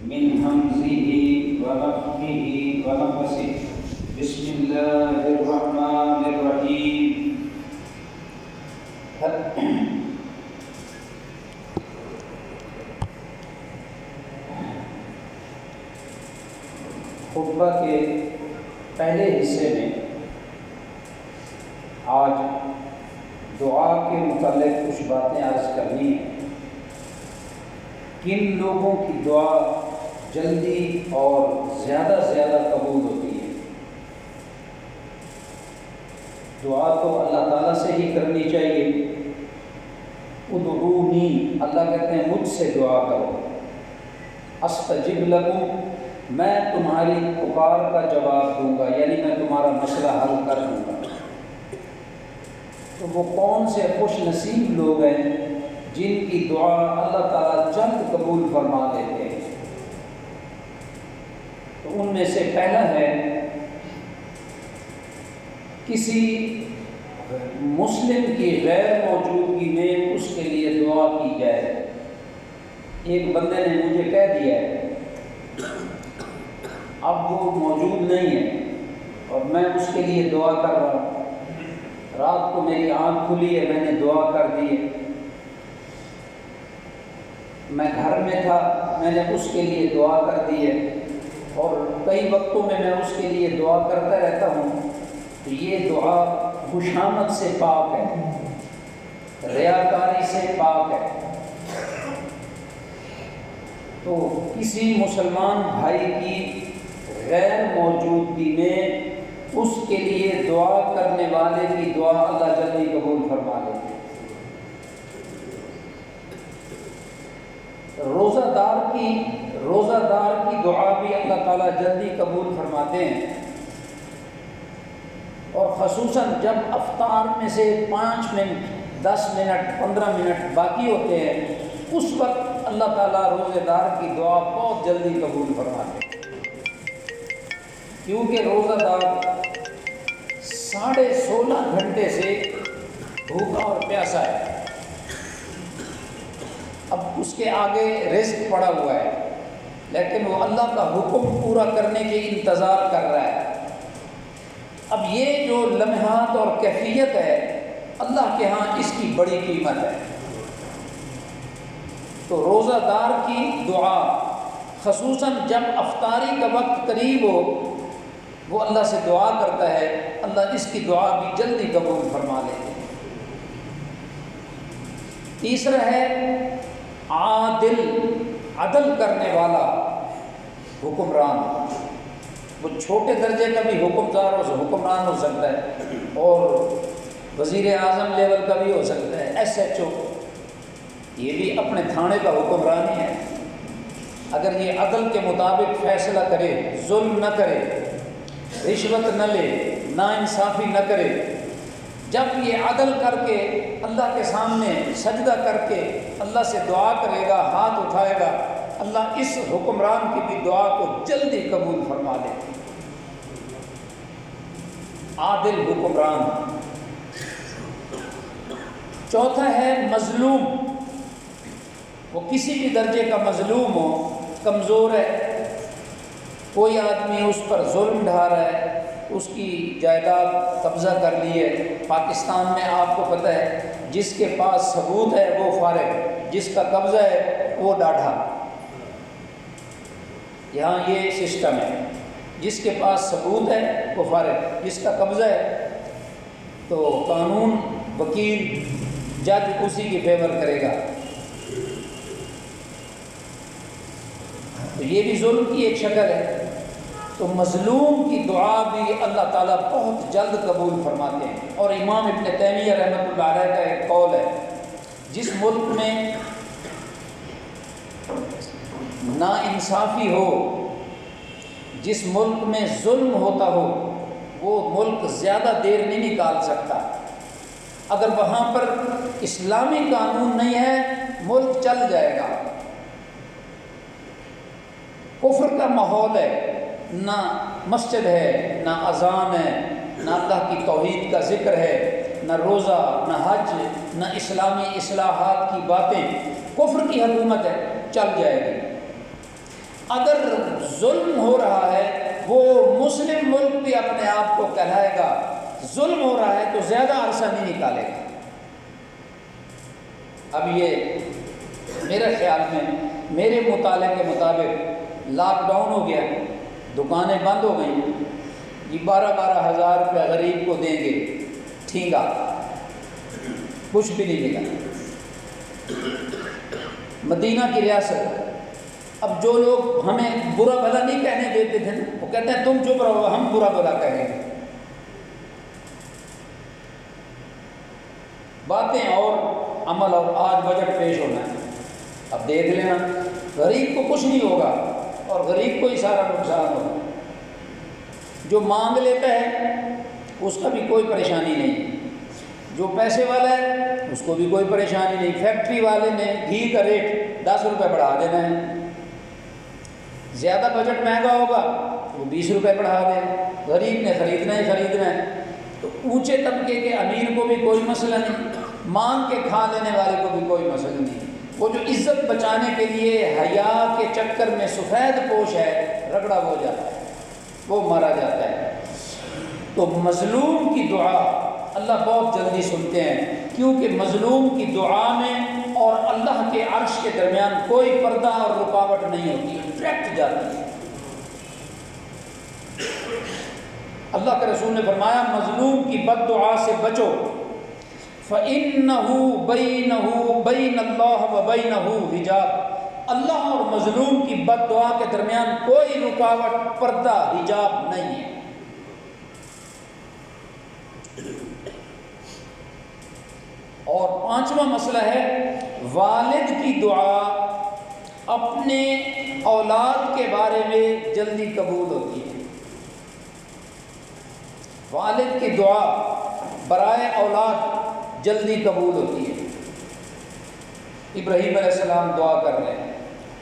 من همزه ونفخه ونفسه بسم الله الرحمن الرحيم خطبہ کے پہلے حصے میں آج دعا کے متعلق کچھ باتیں عرض کرنی ہیں۔ کن لوگوں کی دعا جلدی اور زیادہ سے زیادہ قبول ہوتی ہے؟ دعا تو اللہ تعالیٰ سے ہی کرنی چاہیے۔ ادعونی، اللہ کہتے ہیں مجھ سے دعا کرو، استجب لکم، میں تمہاری پکار کا جواب دوں گا، یعنی میں تمہارا مسئلہ حل کر دوں گا۔ تو وہ کون سے خوش نصیب لوگ ہیں جن کی دعا اللہ تعالیٰ جلد قبول فرما دیتے ہیں؟ تو ان میں سے پہلا ہے کسی مسلم کی غیر موجودگی میں اس کے لیے دعا کی جائے۔ ایک بندے نے مجھے کہہ دیا ہے، اب وہ موجود نہیں ہے اور میں اس کے لیے دعا کر رہا ہوں۔ رات کو میری آنکھ کھلی ہے، میں نے دعا کر دی ہے، میں گھر میں تھا، میں نے اس کے لیے دعا کر دی ہے، اور کئی وقتوں میں اس کے لیے دعا کرتا رہتا ہوں۔ تو یہ دعا خوشامد سے پاک ہے، ریاکاری سے پاک ہے۔ تو کسی مسلمان بھائی کی غیر موجودگی میں اس کے لیے دعا کرنے والے کی دعا اللہ جلدی قبول فرما لیتے ہیں۔ روزہ دار کی دعا بھی اللہ تعالیٰ جلدی قبول فرماتے ہیں، اور خصوصاً جب افطار میں سے 5 منٹ 10 منٹ 15 منٹ باقی ہوتے ہیں، اس وقت اللہ تعالیٰ روزہ دار کی دعا بہت جلدی قبول فرماتے ہیں، کیونکہ روزہ دار 16.5 گھنٹے سے بھوکا اور پیاسا ہے۔ اب اس کے آگے رزق پڑا ہوا ہے، لیکن وہ اللہ کا حکم پورا کرنے کے انتظار کر رہا ہے۔ اب یہ جو لمحات اور کیفیت ہے، اللہ کے ہاں اس کی بڑی قیمت ہے۔ تو روزہ دار کی دعا خصوصاً جب افطاری کا وقت قریب ہو، وہ اللہ سے دعا کرتا ہے، اللہ اس کی دعا بھی جلدی قبول فرما لیتے ہیں۔ تیسرا ہے عدل کرنے والا حکمران۔ وہ چھوٹے درجے کا بھی حکمران ہو سکتا ہے، اور وزیر اعظم لیول کا بھی ہو سکتا ہے، SHO، یہ بھی اپنے تھانے کا حکمران ہی ہے۔ اگر یہ عدل کے مطابق فیصلہ کرے، ظلم نہ کرے، رشوت نہ لے، ناانصافی نہ کرے، جب یہ عدل کر کے اللہ کے سامنے سجدہ کر کے اللہ سے دعا کرے گا، ہاتھ اٹھائے گا، اللہ اس حکمران کی بھی دعا کو جلدی قبول فرما لے۔ عادل حکمران۔ چوتھا ہے مظلوم۔ وہ کسی بھی درجے کا مظلوم ہو، کمزور ہے، کوئی آدمی اس پر ظلم ڈھا رہا ہے، اس کی جائیداد قبضہ کر لی ہے۔ پاکستان میں آپ کو پتہ ہے، جس کے پاس ثبوت ہے وہ فارغ، جس کا قبضہ ہے وہ ڈاٹھا۔ یہاں یہ سسٹم ہے، جس کے پاس ثبوت ہے وہ فارغ، جس کا قبضہ ہے تو قانون، وکیل، جج اسی کی فیور کرے گا۔ تو یہ بھی ظلم کی ایک شکل ہے۔ تو مظلوم کی دعا بھی اللہ تعالیٰ بہت جلد قبول فرماتے ہیں۔ اور امام ابن تیمیہ رحمۃ اللہ علیہ کا ایک قول ہے، جس ملک میں ناانصافی ہو، جس ملک میں ظلم ہوتا ہو، وہ ملک زیادہ دیر نہیں نکال سکتا۔ اگر وہاں پر اسلامی قانون نہیں ہے، ملک چل جائے گا۔ کفر کا ماحول ہے، نہ مسجد ہے، نہ اذان ہے، نہ اللہ کی توحید کا ذکر ہے، نہ روزہ، نہ حج، نہ اسلامی اصلاحات کی باتیں، کفر کی حکومت ہے، چل جائے گی۔ اگر ظلم ہو رہا ہے وہ مسلم ملک بھی اپنے آپ کو کہلائے گا، ظلم ہو رہا ہے تو زیادہ عرصہ نہیں نکالے گا۔ اب یہ میرے خیال میں، میرے مطالعے کے مطابق لاک ڈاؤن ہو گیا، دکانیں بند ہو گئیں، یہ 12,000 روپے غریب کو دیں گے، ٹھیک ہے، کچھ بھی نہیں ملا۔ مدینہ کی ریاست، اب جو لوگ ہمیں برا بھلا نہیں کہنے دیتے تھے وہ کہتے ہیں تم چپ رہو، ہم برا بھلا کہیں گے۔ باتیں اور عمل، اور آج بجٹ پیش ہونا ہے، اب دیکھ لینا، غریب کو کچھ نہیں ہوگا اور غریب کو ہی سارا نقصان ہوگا۔ جو مانگ لیتا ہے اس کا بھی کوئی پریشانی نہیں، جو پیسے والا ہے اس کو بھی کوئی پریشانی نہیں۔ فیکٹری والے نے گھی کا ریٹ 10 روپے بڑھا دینا ہے، زیادہ بجٹ مہنگا ہوگا وہ 20 روپے بڑھا دے، غریب نے خریدنا ہی خریدنا ہے۔ تو اونچے طبقے کے امیر کو بھی کوئی مسئلہ نہیں، مانگ کے کھا لینے والے کو بھی کوئی مسئلہ نہیں۔ وہ جو عزت بچانے کے لیے حیا کے چکر میں سفید پوش ہے، رگڑا ہو جاتا ہے، وہ مارا جاتا ہے۔ تو مظلوم کی دعا اللہ بہت جلدی سنتے ہیں، کیونکہ مظلوم کی دعا میں اور اللہ کے عرش کے درمیان کوئی پردہ اور رکاوٹ نہیں ہوتی، ڈائریکٹ جاتی ہے۔ اللہ کے رسول نے فرمایا مظلوم کی بد دعا سے بچو، فَإِنَّهُ بَيْنَهُ بَيْنَ اللَّهِ وَبَيْنَهُ حجاب، اللہ اور مظلوم کی بد دعا کے درمیان کوئی رکاوٹ، پردہ، حجاب نہیں ہے۔ اور 5واں مسئلہ ہے والد کی دعا اپنے اولاد کے بارے میں جلدی قبول ہوتی ہے۔ والد کی دعا برائے اولاد جلدی قبول ہوتی ہے۔ ابراہیم علیہ السلام دعا کر رہے ہیں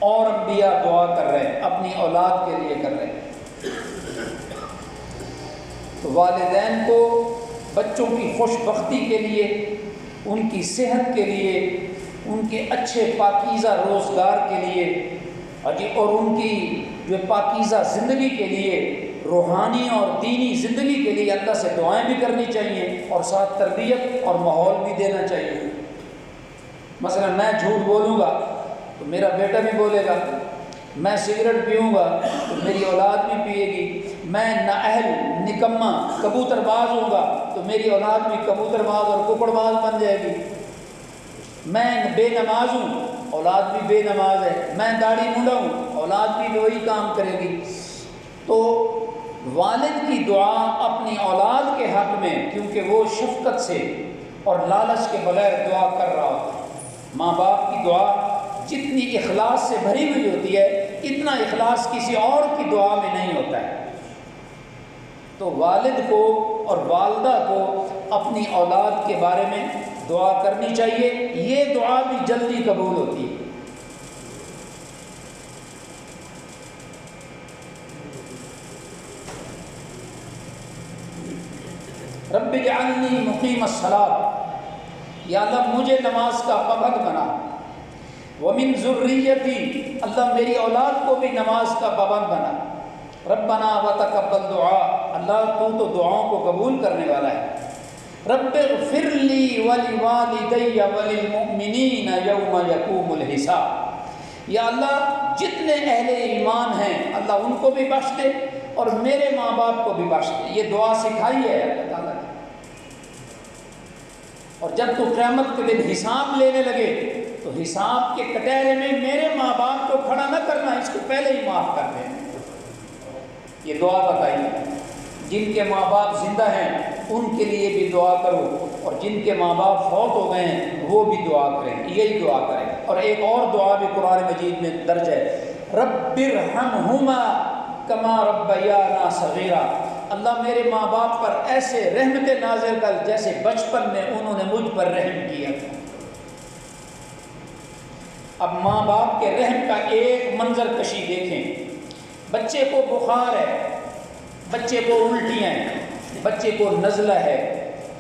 اور انبیاء دعا کر رہے ہیں، اپنی اولاد کے لیے کر رہے ہیں۔ تو والدین کو بچوں کی خوش بختی کے لیے، ان کی صحت کے لیے، ان کے اچھے پاکیزہ روزگار کے لیے اور ان کی جو پاکیزہ زندگی کے لیے، روحانی اور دینی زندگی کے لیے اللہ سے دعائیں بھی کرنی چاہیے اور ساتھ تربیت اور ماحول بھی دینا چاہیے۔ مثلا میں جھوٹ بولوں گا تو میرا بیٹا بھی بولے گا، میں سگریٹ پیوں گا تو میری اولاد بھی پیے گی، میں نااہل نکما کبوتر باز ہوں گا تو میری اولاد بھی کبوتر باز اور ککڑ باز بن جائے گی، میں بے نماز ہوں اولاد بھی بے نماز ہے، میں داڑھی منڈا ہوں اولاد بھی وہی کام کرے گی۔ تو والد کی دعا اپنی اولاد کے حق میں، کیونکہ وہ شفقت سے اور لالچ کے بغیر دعا کر رہا ہوتا ہے۔ ماں باپ کی دعا جتنی اخلاص سے بھری ہوئی ہوتی ہے اتنا اخلاص کسی اور کی دعا میں نہیں ہوتا ہے۔ تو والد کو اور والدہ کو اپنی اولاد کے بارے میں دعا کرنی چاہیے، یہ دعا بھی جلدی قبول ہوتی ہے۔ رب اجعلنی مقیم الصلاۃ، یا اللہ مجھے نماز کا پابند بنا، ومن ذریتی، اللہ میری اولاد کو بھی نماز کا پابند بنا، ربنا وتقبل دعا، اللہ تو دعاؤں کو قبول کرنے والا ہے، رب اغفر لی ولوالدی وللمؤمنین یوم یقوم الحساب، یا اللہ جتنے اہل ایمان ہیں اللہ ان کو بھی بخش دے اور میرے ماں باپ کو بھی بخش دے۔ یہ دعا سکھائی ہے اللہ تعالیٰ نے۔ اور جب تو قیامت کے دن حساب لینے لگے تو حساب کے کٹہرے میں میرے ماں باپ کو کھڑا نہ کرنا، اس کو پہلے ہی معاف کر دیں۔ یہ دعا بتائیے، جن کے ماں باپ زندہ ہیں ان کے لیے بھی دعا کرو، اور جن کے ماں باپ فوت ہو گئے ہیں وہ بھی دعا کریں، یہی دعا کریں۔ اور ایک اور دعا بھی قرآن مجید میں درج ہے، رب ارحمہما کما ربیانا صغیرا، اللہ میرے ماں باپ پر ایسے رحمت نازل کر جیسے بچپن میں انہوں نے مجھ پر رحم کیا تھا۔ اب ماں باپ کے رحم کا ایک منظر کشی دیکھیں، بچے کو بخار ہے، بچے کو الٹیاں ہیں، بچے کو نزلہ ہے،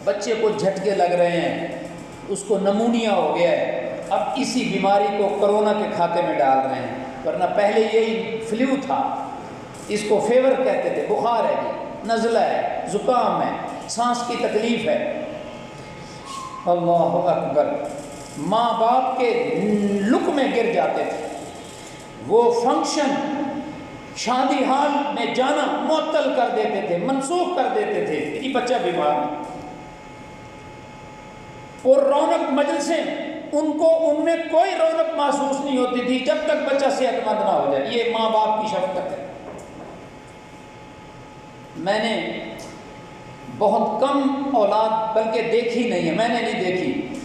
بچے کو جھٹکے لگ رہے ہیں، اس کو نمونیا ہو گیا ہے، اب اسی بیماری کو کرونا کے کھاتے میں ڈال رہے ہیں، ورنہ پہلے یہی فلو تھا، اس کو فیور کہتے تھے، بخار ہے جی، نزلہ ہے، زکام ہے، سانس کی تکلیف ہے۔ اللہ اکبر، ماں باپ کے لک میں گر جاتے تھے، وہ فنکشن شادی حال میں جانا معطل کر دیتے تھے، منسوخ کر دیتے تھے، یہ بچہ بیمار ہے۔ اور رونق مجلسیں، ان میں کوئی رونق محسوس نہیں ہوتی تھی جب تک بچہ صحت مند نہ ہو جائے۔ یہ ماں باپ کی شفقت ہے۔ میں نے بہت کم اولاد بلکہ دیکھی نہیں ہے، میں نے نہیں دیکھی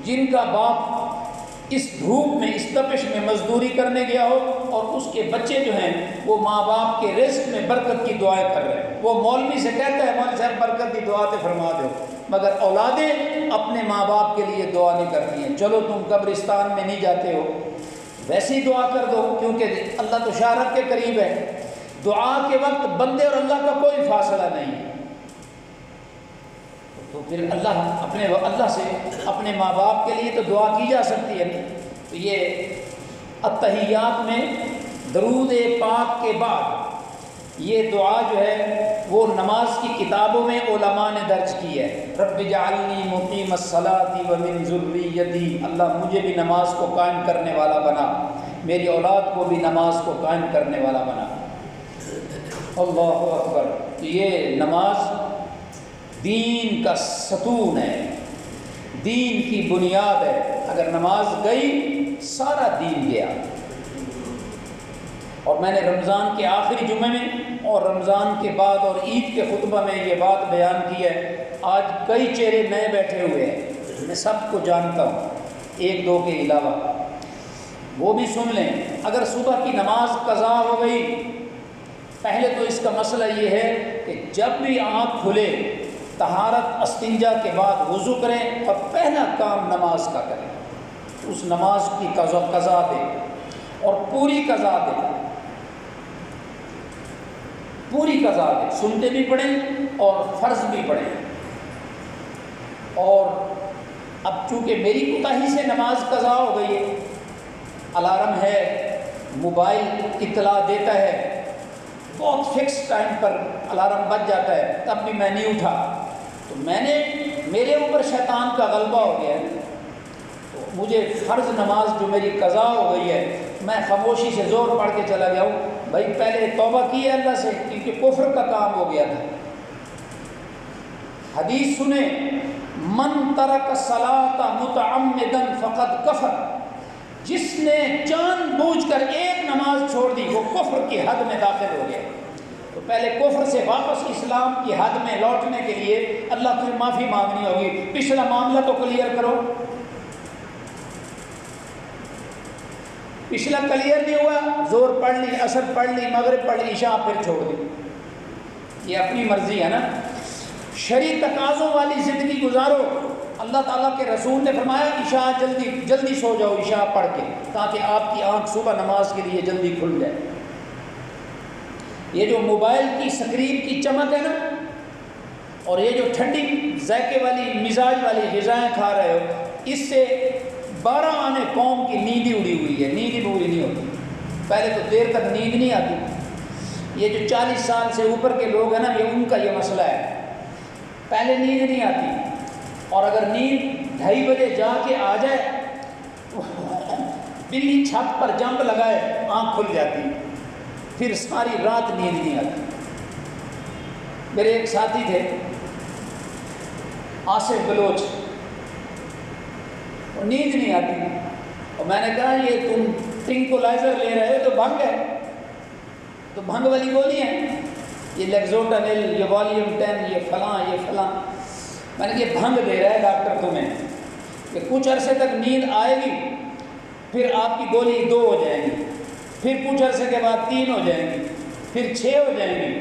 جن کا باپ اس دھوپ میں، اس تپش میں مزدوری کرنے گیا ہو اور اس کے بچے جو ہیں وہ ماں باپ کے رزق میں برکت کی دعائیں کر رہے ہیں۔ وہ مولوی سے کہتا ہے مولوی صاحب برکت کی دعا تے فرما دو، مگر اولادیں اپنے ماں باپ کے لیے دعا نہیں کرتی ہیں۔ چلو تم قبرستان میں نہیں جاتے ہو، ویسی دعا کر دو، کیونکہ اللہ تو شارت کے قریب ہے۔ دعا کے وقت بندے اور اللہ کا کوئی فاصلہ نہیں ہے، تو پھر اللہ سے اپنے ماں باپ کے لیے تو دعا کی جا سکتی ہے۔ تو یہ التحیات میں درود پاک کے بعد یہ دعا جو ہے وہ نماز کی کتابوں میں علماء نے درج کی ہے۔ رب اجعلنی مقیم الصلاۃ ومن ذریتی، اللہ مجھے بھی نماز کو قائم کرنے والا بنا، میری اولاد کو بھی نماز کو قائم کرنے والا بنا۔ اللہ اکبر۔ تو یہ نماز دین کا ستون ہے، دین کی بنیاد ہے۔ اگر نماز گئی سارا دین گیا۔ اور میں نے رمضان کے آخری جمعے میں اور رمضان کے بعد اور عید کے خطبہ میں یہ بات بیان کی ہے۔ آج کئی چہرے نئے بیٹھے ہوئے ہیں، میں سب کو جانتا ہوں ایک دو کے علاوہ، وہ بھی سن لیں۔ اگر صبح کی نماز قضا ہو گئی، پہلے تو اس کا مسئلہ یہ ہے کہ جب بھی آنکھ کھلے طہارت استنجا کے بعد وضو کریں اور پہلا کام نماز کا کریں، اس نماز کی قضا دیں اور پوری قضا دیں، پوری قضا دیں، سنتے بھی پڑھیں اور فرض بھی پڑھیں۔ اور اب چونکہ میری کوتاہی سے نماز قضا ہو گئی ہے، الارم ہے، موبائل اطلاع دیتا ہے، بہت فکس ٹائم پر الارم بج جاتا ہے، تب بھی میں نہیں اٹھا، تو میرے اوپر شیطان کا غلبہ ہو گیا ہے۔ تو مجھے فرض نماز جو میری قضا ہو گئی ہے، میں خاموشی سے زور پڑھ کے چلا گیا ہوں، بھائی پہلے توبہ کی ہے اللہ سے، کیونکہ کفر کا کام ہو گیا تھا۔ حدیث سنیں، من ترک الصلاۃ متعمدا فقد کفر، جس نے جان بوجھ کر ایک نماز چھوڑ دی وہ کفر کی حد میں داخل ہو گیا۔ تو پہلے کفر سے واپس اسلام کی حد میں لوٹنے کے لیے اللہ سے معافی مانگنی ہوگی۔ پچھلا معاملہ تو کلیئر کرو، پچھلا کلیئر نہیں ہوا، زور پڑھ لی، عصر پڑھ لی، مغرب پڑھ لی، عشاء پھر چھوڑ دی، یہ اپنی مرضی ہے نا۔ شرعی تقاضوں والی زندگی گزارو۔ اللہ تعالیٰ کے رسول نے فرمایا عشاء جلدی سو جاؤ عشاء پڑھ کے، تاکہ آپ کی آنکھ صبح نماز کے لیے جلدی کھل جائے۔ یہ جو موبائل کی اسکرین کی چمک ہے نا، اور یہ جو ٹھنڈی ذائقے والی مزاج والی غذائیں کھا رہے ہو، اس سے 12 آنے قوم کی نیند ہی اڑی ہوئی ہے، نیند ہی پوری نہیں ہوتی۔ پہلے تو دیر تک نیند نہیں آتی۔ یہ جو 40 سال سے اوپر کے لوگ ہیں نا، یہ ان کا یہ مسئلہ ہے، پہلے نیند نہیں آتی، اور اگر نیند 2:30 بجے جا کے آ جائے، بلی چھت پر جمپ لگائے آنکھ کھل جاتی، پھر ساری رات نیند نہیں آتی۔ میرے ایک ساتھی تھے آصف بلوچ، نیند نہیں آتی، اور میں نے کہا یہ تم ٹرنکولائزر لے رہے ہو تو بھنگ ہے، تو بھنگ والی گولی ہے، یہ لیگزوٹانل، یہ والیوم 10، یہ فلاں یہ فلاں۔ میں نے یہ بھنگ دے رہا ہے ڈاکٹر تمہیں کہ کچھ عرصے تک نیند آئے گی، پھر آپ کی گولی 2 ہو جائیں گی، پھر کچھ عرصے کے بعد 3 ہو جائیں گی، پھر 6 ہو جائیں گی۔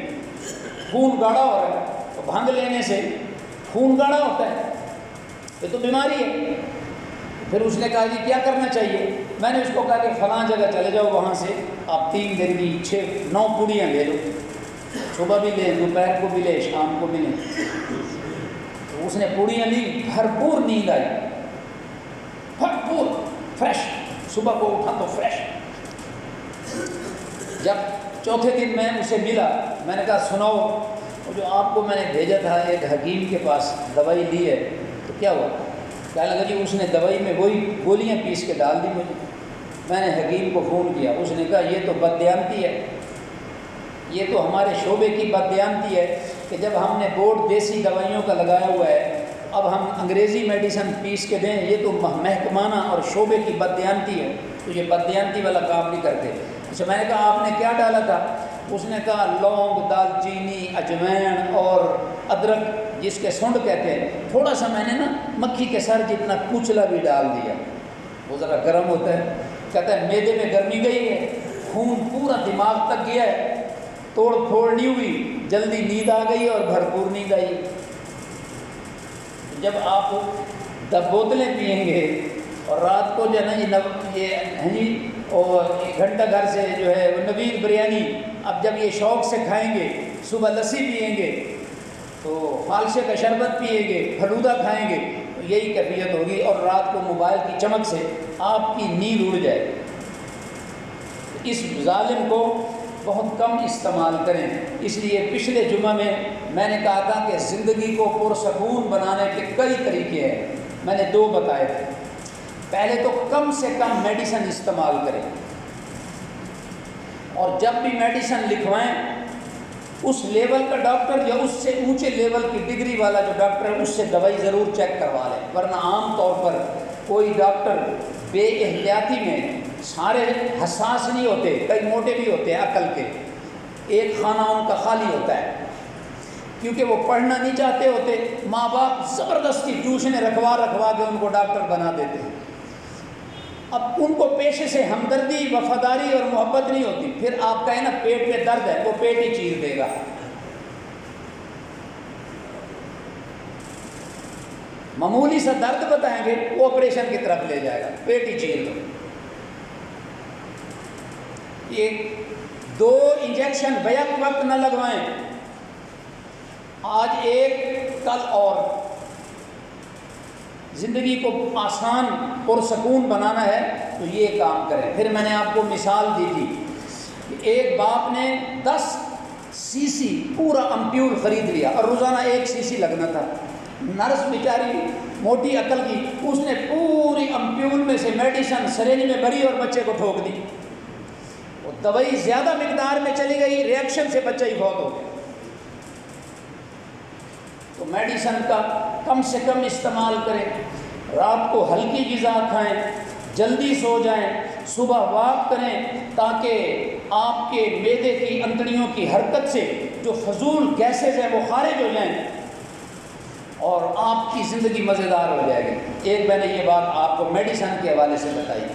خون گاڑھا ہو رہا ہے، تو بھنگ لینے سے خون گاڑھا ہوتا ہے، یہ تو بیماری ہے۔ پھر اس نے کہا جی کیا کرنا چاہیے؟ میں نے اس کو کہا کہ فلاں جگہ چلے جاؤ، وہاں سے آپ 3 دن کی 9 پوڑیاں لے لو، صبح بھی لیں، دوپہر کو بھی لیں، شام کو بھی لیں۔ تو اس نے پوڑیاں لی، بھرپور نیند آئی، بھرپور، فریش، صبح کو اٹھا تو فریش۔ جب چوتھے دن میں اسے ملا، میں نے کہا سناؤ، وہ جو آپ کو میں نے بھیجا تھا ایک حکیم کے پاس دوائی لی ہے تو کیا ہوا؟ کہنے لگا جی اس نے دوائی میں وہی گولیاں پیس کے ڈال دی مجھے۔ میں نے حکیم کو فون کیا، اس نے کہا یہ تو بددیانتی ہے، یہ تو ہمارے شعبے کی بددیانتی ہے کہ جب ہم نے بورڈ دیسی دوائیوں کا لگایا ہوا ہے اب ہم انگریزی میڈیسن پیس کے دیں، یہ تو محکمانہ اور شعبے کی بددیانتی ہے، تو یہ بددیانتی والا کام نہیں کرتے۔ اچھا، میں نے کہا آپ نے کیا ڈالا تھا؟ اس نے کہا لونگ، دال چینی، اجوین اور ادرک جس کے سونڈ کہتے ہیں، تھوڑا سا میں نے نا مکھی کے سر جتنا کوچلا بھی ڈال دیا، وہ ذرا گرم ہوتا ہے۔ کہتا ہے معدے میں گرمی گئی ہے، خون پورا دماغ تک گیا ہے، توڑ پھوڑ نہیں ہوئی، جلدی نیند آ گئی اور بھرپور نیند آئی۔ جب آپ 10 بوتلیں پئیں گے اور رات کو جو ہے نا یہ اور 1 گھنٹہ گھر سے جو ہے وہ نوید بریانی، اب جب یہ شوق سے کھائیں گے، صبح لسی پئیں گے تو فالشے کا شربت پئیں گے، پھلودہ کھائیں گے، تو یہی کیفیت ہوگی، اور رات کو موبائل کی چمک سے آپ کی نیند اڑ جائے۔ اس ظالم کو بہت کم استعمال کریں۔ اس لیے پچھلے جمعہ میں نے کہا تھا کہ زندگی کو پرسکون بنانے کے کئی طریقے ہیں، میں نے 2 بتائے تھے۔ پہلے تو کم سے کم میڈیسن استعمال کریں، اور جب بھی میڈیسن لکھوائیں اس لیول کا ڈاکٹر یا اس سے اونچے لیول کی ڈگری والا جو ڈاکٹر ہے اس سے دوائی ضرور چیک کروا لیں، ورنہ عام طور پر کوئی ڈاکٹر بے احتیاطی میں، سارے حساس نہیں ہوتے، کئی موٹے بھی ہوتے ہیں عقل کے، ایک خانہ ان کا خالی ہوتا ہے کیونکہ وہ پڑھنا نہیں چاہتے ہوتے، ماں باپ زبردستی ٹیوشنیں رکھوا کے ان کو ڈاکٹر بنا دیتے ہیں۔ اب ان کو پیشے سے ہمدردی، وفاداری اور محبت نہیں ہوتی، پھر آپ کہیں نا پیٹ میں درد ہے، وہ پیٹ ہی چیر دے گا۔ معمولی سا درد بتائیں گے وہ آپریشن کی طرف لے جائے گا، پیٹ ہی چیر دو۔ یہ 2 انجیکشن بیک وقت نہ لگوائیں، آج ایک کل اور۔ زندگی کو آسان پرسکون بنانا ہے تو یہ کام کریں۔ پھر میں نے آپ کو مثال دی تھی کہ ایک باپ نے 10 سی سی پورا امپیول خرید لیا اور روزانہ 1 سی سی لگنا تھا۔ نرس بیچاری موٹی عقل کی، اس نے پوری امپیول میں سے میڈیسن سرنج میں بھری اور بچے کو ٹھوک دی۔ وہ دوائی زیادہ مقدار میں چلی گئی، ریئیکشن سے بچہ ہی فوت ہو گیا۔ تو میڈیسن کا کم سے کم استعمال کریں، رات کو ہلکی غذا کھائیں، جلدی سو جائیں، صبح واک کریں تاکہ آپ کے معدے کی انتڑیوں کی حرکت سے جو فضول گیسز ہیں وہ خارج ہو جائیں اور آپ کی زندگی مزیدار ہو جائے گی۔ ایک میں نے یہ بات آپ کو میڈیسن کے حوالے سے بتائی،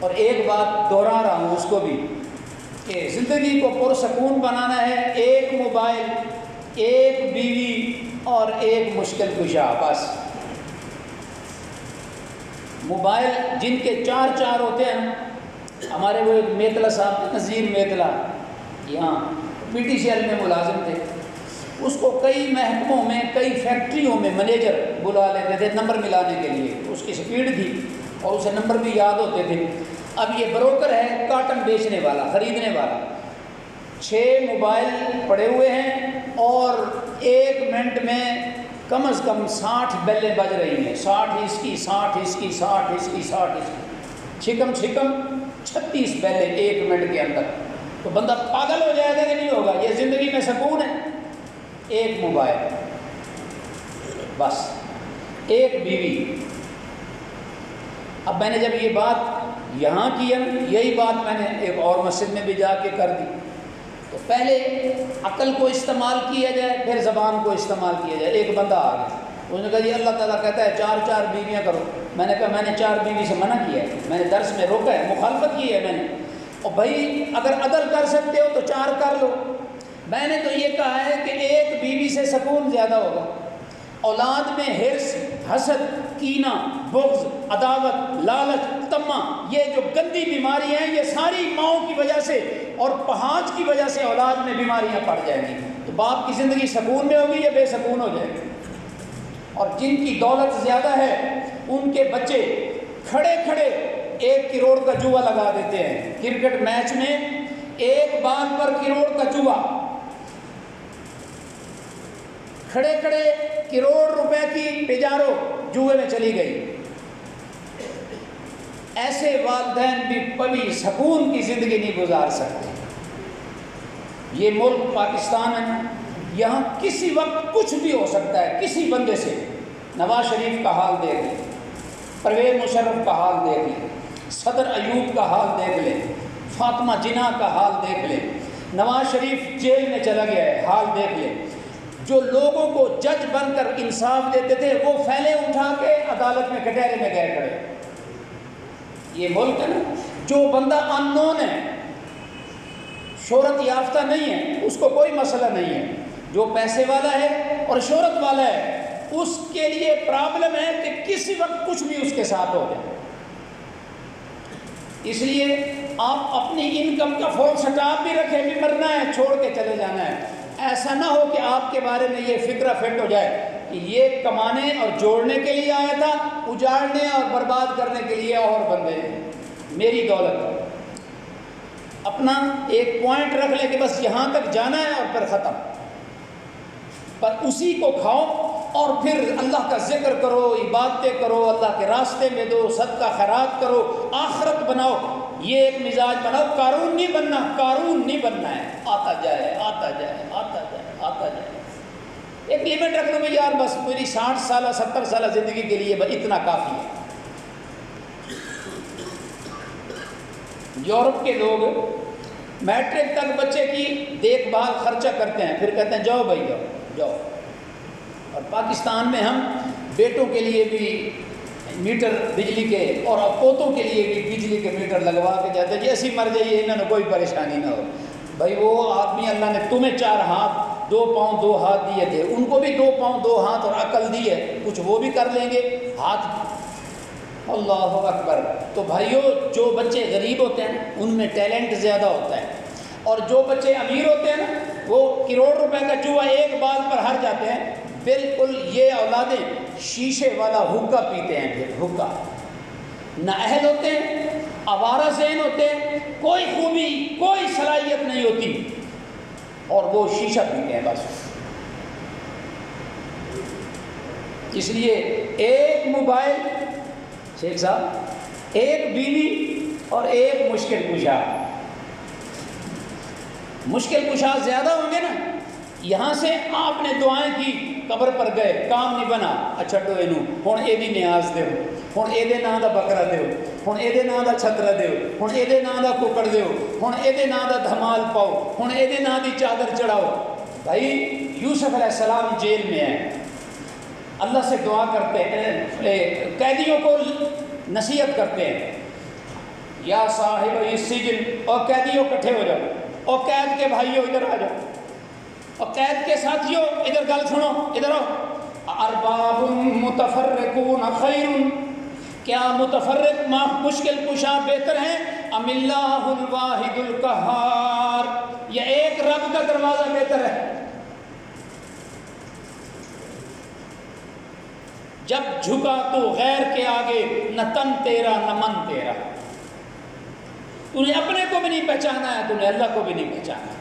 اور ایک بات دوہرا رہا ہوں اس کو بھی کہ زندگی کو پرسکون بنانا ہے، 1 موبائل، 1 بیوی اور 1 مشکل کشا، بس۔ موبائل جن کے 4 ہوتے ہیں، ہمارے وہ ایک میتلا صاحب تھے، نذیر میتلا، یہاں پی ٹی سی ایل میں ملازم تھے، اس کو کئی محکموں میں، کئی فیکٹریوں میں منیجر بلا لیتے تھے نمبر ملانے کے لیے، اس کی سپیڈ تھی اور اسے نمبر بھی یاد ہوتے تھے۔ اب یہ بروکر ہے، کاٹن بیچنے والا، خریدنے والا، 6 موبائل پڑے ہوئے ہیں اور 1 منٹ میں کم از کم 60 بیلیں بج رہی ہیں، 60 اس کی، 60 اس کی، 60 اس کی، 60 اس کی، چھکم 36 بیلیں 1 منٹ کے اندر۔ تو بندہ پاگل ہو جائے گا کہ نہیں ہوگا؟ یہ زندگی میں سکون ہے؟ 1 موبائل، بس 1 بیوی۔ اب میں نے جب یہ بات یہاں کی ہے، یہی بات میں نے ایک اور مسجد میں بھی جا کے کر دی۔ تو پہلے عقل کو استعمال کیا جائے، پھر زبان کو استعمال کیا جائے۔ ایک بندہ آ گیا، اس نے کہا جی اللہ تعالیٰ کہتا ہے 4 بیویاں کرو۔ میں نے کہا میں نے 4 بیوی سے منع کیا ہے، میں نے درس میں روکا ہے، مخالفت کی ہے میں نے۔ اور بھائی اگر عدل کر سکتے ہو تو 4 کر لو۔ میں نے تو یہ کہا ہے کہ 1 بیوی سے سکون زیادہ ہوگا۔ اولاد میں حرص، حسد، کینہ، بغض، عداوت، لالچ، طمع، یہ جو گندی بیماریاں ہیں، یہ ساری ماؤں کی وجہ سے اور پہانچ کی وجہ سے اولاد میں بیماریاں پڑ جائیں گی۔ تو باپ کی زندگی سکون میں ہوگی یا بے سکون ہو جائے گی؟ اور جن کی دولت زیادہ ہے ان کے بچے کھڑے 1 کروڑ کا جوا لگا دیتے ہیں۔ کرکٹ میچ میں ایک بال پر کروڑ کا چوہا، کھڑے کھڑے کروڑ روپے کی تجارو جوئے میں چلی گئی۔ ایسے والدین بھی کبھی سکون کی زندگی نہیں گزار سکتے۔ یہ ملک پاکستان ہے، یہاں کسی وقت کچھ بھی ہو سکتا ہے کسی بندے سے۔ نواز شریف کا حال دیکھ لیں، پرویز مشرف کا حال دیکھ لیں، صدر ایوب کا حال دیکھ لیں، فاطمہ جناح کا حال دیکھ لیں، نواز شریف جیل میں چلا گیا ہے، حال دیکھ لیں۔ جو لوگوں کو جج بن کر انصاف دیتے تھے وہ پھیلے اٹھا کے عدالت میں کٹہرے میں گئے کھڑے۔ یہ ملک ہے نا، جو بندہ ان نون ہے، شہرت یافتہ نہیں ہے، اس کو کوئی مسئلہ نہیں ہے۔ جو پیسے والا ہے اور شہرت والا ہے، اس کے لیے پرابلم ہے کہ کسی وقت کچھ بھی اس کے ساتھ ہو جائے۔ اس لیے آپ اپنی انکم کا فول سٹاپ بھی رکھیں، بھی مرنا ہے چھوڑ کے چلے جانا ہے۔ ایسا نہ ہو کہ آپ کے بارے میں یہ فکر فٹ ہو جائے کہ یہ کمانے اور جوڑنے کے لیے آیا تھا، اجاڑنے اور برباد کرنے کے لیے اور بندے ہیں۔ میری دولت اپنا ایک پوائنٹ رکھ لے کہ بس یہاں تک جانا ہے اور پھر ختم، پر اسی کو کھاؤ اور پھر اللہ کا ذکر کرو، عبادتیں کرو، اللہ کے راستے میں دو، صدقہ خیرات کرو، آخرت بناؤ۔ یہ ایک مزاج بناؤ، قارون نہیں بننا، قارون نہیں بننا ہے، آتا جائے آتا جائے آتا جائے آتا جائے۔ ایک لیمٹ رکھ لو بھائی یار بس میری 60 سالہ 70 سالہ زندگی کے لیے بس اتنا کافی ہے۔ یورپ کے لوگ میٹرک تک بچے کی دیکھ بھال خرچہ کرتے ہیں، پھر کہتے ہیں جاؤ بھائی جاؤ جاؤ۔ اور پاکستان میں ہم بیٹوں کے لیے بھی میٹر بجلی کے اور پوتوں کے لیے بھی بجلی کے میٹر لگوا کے جاتے ہیں، جیسی مر جائیے انہوں نے کوئی پریشانی نہ ہو۔ بھائی وہ آدمی اللہ نے تمہیں 4 ہاتھ 2 پاؤں 2 ہاتھ دیے تھے، ان کو بھی 2 پاؤں 2 ہاتھ اور عقل دی ہے، کچھ وہ بھی کر لیں گے ہاتھ۔ اللہ اکبر۔ تو بھائیو جو بچے غریب ہوتے ہیں ان میں ٹیلنٹ زیادہ ہوتا ہے، اور جو بچے امیر ہوتے ہیں نا وہ کروڑ روپے کا چوہا ایک بال پر ہار جاتے ہیں۔ بالکل یہ اولادیں شیشے والا حقہ پیتے ہیں، پھر حقہ نااہل ہوتے ہیں، آوارہ ذہن ہوتے ہیں، کوئی خوبی کوئی صلاحیت نہیں ہوتی، اور وہ شیشہ پیتے ہیں بس۔ اس لیے ایک موبائل شیخ صاحب، ایک بیوی اور ایک مشکل کشا۔ مشکل کشا زیادہ ہوں گے نا، یہاں سے آپ نے دعائیں کی، قبر پر گئے، کام نہیں بنا، اچھا ٹو اینو ہن ایدی نیاز دیو، ہن ایدے ناں دا بکرا دیو، ہن ایدے ناں دا چھترا دیو، ہن ایدے ناں دا ککڑ دیو، ہن ایدے ناں دا دھمال پاؤ، ہن ایدے ناں دی چادر چڑھاؤ۔ بھائی یوسف علیہ السلام جیل میں ہیں، اللہ سے دعا کرتے ہیں، قیدیوں کو نصیحت کرتے ہیں، یا صاحب السجن، اور قیدیوں کٹھے ہو جاؤ، اور قید کے بھائیوں ادھر آ جاؤ، اور قید کے ساتھیوں ادھر گل سنو، ادھر آؤ۔ ارباب متفرقون خیر، کیا متفرق مشکل کشا بہتر ہیں، ام اللہ الواحد القہار، یا ایک رب کا دروازہ بہتر ہے؟ جب جھکا تو غیر کے آگے، نہ تن تیرا نہ من تیرا، تو نے اپنے کو بھی نہیں پہچانا ہے، تو نے اللہ کو بھی نہیں پہچانا ہے۔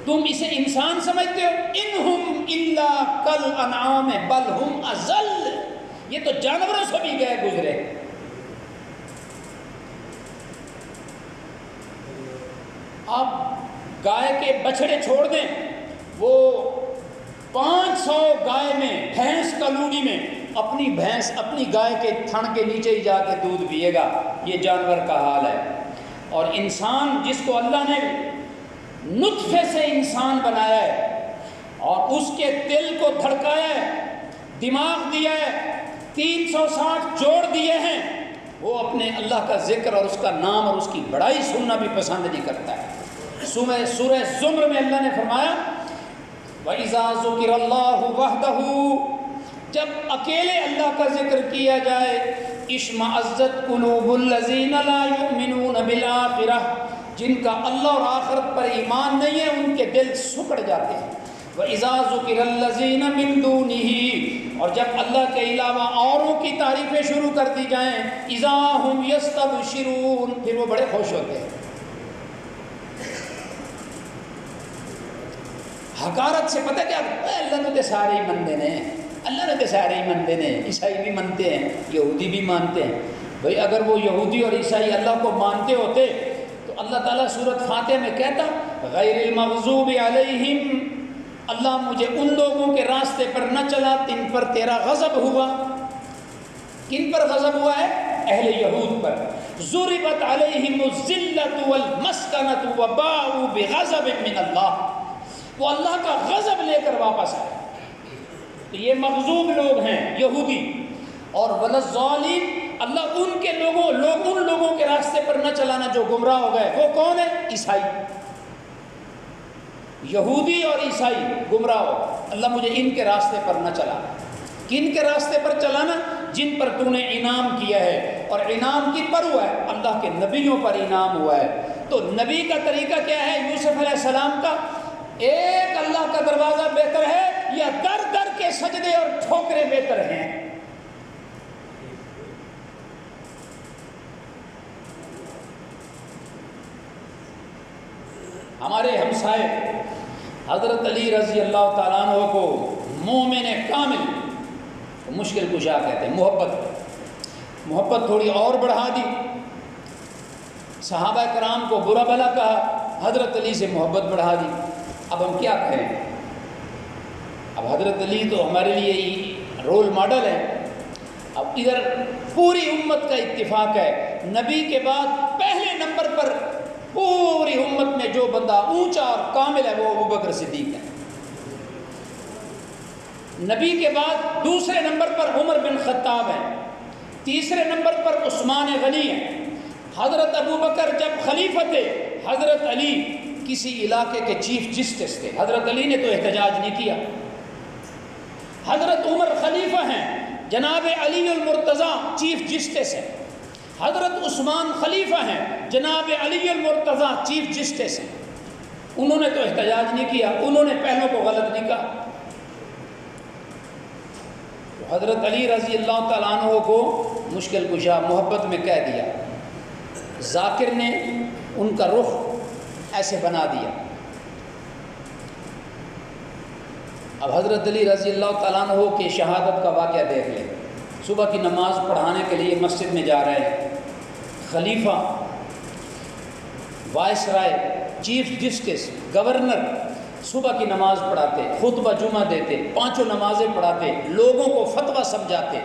تم اسے انسان سمجھتے ہو، انہم الا کالانعام بل ہم اضل، یہ تو جانوروں سے بھی گئے گزرے۔ آپ گائے کے بچڑے چھوڑ دیں، وہ 500 گائے میں بھینس کلوڑی میں اپنی بھینس اپنی گائے کے تھن کے نیچے ہی جا کے دودھ پیے گا، یہ جانور کا حال ہے۔ اور انسان جس کو اللہ نے نطفے سے انسان بنایا ہے اور اس کے دل کو دھڑکایا ہے، دماغ دیا ہے، 360 جوڑ دیے ہیں، وہ اپنے اللہ کا ذکر اور اس کا نام اور اس کی بڑائی سننا بھی پسند نہیں کرتا ہے۔ سورہ زمر میں اللہ نے فرمایا وَإِذَا ذُكِرَ اللَّهُ وَحْدَهُ، جب اکیلے اللہ کا ذکر کیا جائے، اشمئزت قلوب الذین لا یؤمنون بالآخرہ، جن کا اللہ اور آخرت پر ایمان نہیں ہے ان کے دل سکڑ جاتے ہیں۔ وَإِذَا ذُكِرَ الَّذِينَ مِن دُونِهِ، اور جب اللہ کے علاوہ اوروں کی تعریفیں شروع کر دی جائیں اذا ہم یستبشرون، پھر وہ بڑے خوش ہوتے ہیں. حقارت سے پتہ کیا، اللہ نے تو سارے ہی مندے نے، اللہ نے تو سارے ہی مندے نے، عیسائی بھی مانتے ہیں، یہودی بھی مانتے ہیں. بھئی اگر وہ یہودی اور عیسائی اللہ کو مانتے ہوتے تو اللہ تعالیٰ سورۃ فاتحہ میں کہتا غیر المغضوب علیہم، اللہ مجھے ان لوگوں کے راستے پر نہ چلا جن پر تیرا غضب ہوا. کن پر غضب ہوا ہے؟ اہل یہود پر. ضربت علیہم الذلۃ والمسکنۃ وباءوا بغضب من اللہ، وہ اللہ کا غضب لے کر واپس آئے. تو یہ مغضوب لوگ ہیں یہودی. اور وللظالمین، اللہ ان کے ان لوگوں کے راستے پر نہ چلانا جو گمراہ ہو گئے. وہ کون ہے؟ عیسائی. یہودی اور عیسائی گمراہ ہو، اللہ مجھے ان کے راستے پر نہ چلا. کن کے راستے پر چلانا؟ جن پر تو نے انعام کیا ہے. اور انعام کی پر ہوا ہے؟ اللہ کے نبیوں پر انعام ہوا ہے. تو نبی کا طریقہ کیا ہے؟ یوسف علیہ السلام کا ایک اللہ کا دروازہ بہتر ہے یا در در کے سجدے اور ٹھوکریں بہتر ہیں؟ ہمارے ہمسائے حضرت علی رضی اللہ تعالیٰ عنہ کو مومن کامل مشکل کشا کہتے ہیں. محبت تھوڑی اور بڑھا دی. صحابہ کرام کو برا بھلا کہا، حضرت علی سے محبت بڑھا دی. اب ہم کیا کہیں؟ اب حضرت علی تو ہمارے لیے رول ماڈل ہے. اب ادھر پوری امت کا اتفاق ہے، نبی کے بعد پہلے نمبر پر پوری امت میں جو بندہ اونچا اور کامل ہے وہ ابوبکر صدیق ہے. نبی کے بعد دوسرے نمبر پر عمر بن خطاب ہے. تیسرے نمبر پر عثمان غنی ہے. حضرت ابوبکر جب خلیفہ تھے، حضرت علی کسی علاقے کے چیف جسٹس تھے، حضرت علی نے تو احتجاج نہیں کیا. حضرت عمر خلیفہ ہیں، جناب علی المرتضیٰ چیف جسٹس ہیں. حضرت عثمان خلیفہ ہیں، جناب علی المرتضیٰ چیف جسٹس ہیں. انہوں نے تو احتجاج نہیں کیا، انہوں نے پہلوں کو غلط نہیں کہا. حضرت علی رضی اللہ تعالیٰ عنہ کو مشکل کشا محبت میں کہہ دیا. ذاکر نے ان کا رخ ایسے بنا دیا. اب حضرت علی رضی اللہ تعالیٰ عنہ کی شہادت کا واقعہ دیکھ لیں. صبح کی نماز پڑھانے کے لیے مسجد میں جا رہے ہیں. خلیفہ، وائس رائے، چیف جسٹس، گورنر صبح کی نماز پڑھاتے، خطبہ جمعہ دیتے، پانچوں نمازیں پڑھاتے، لوگوں کو فتویٰ سمجھاتے،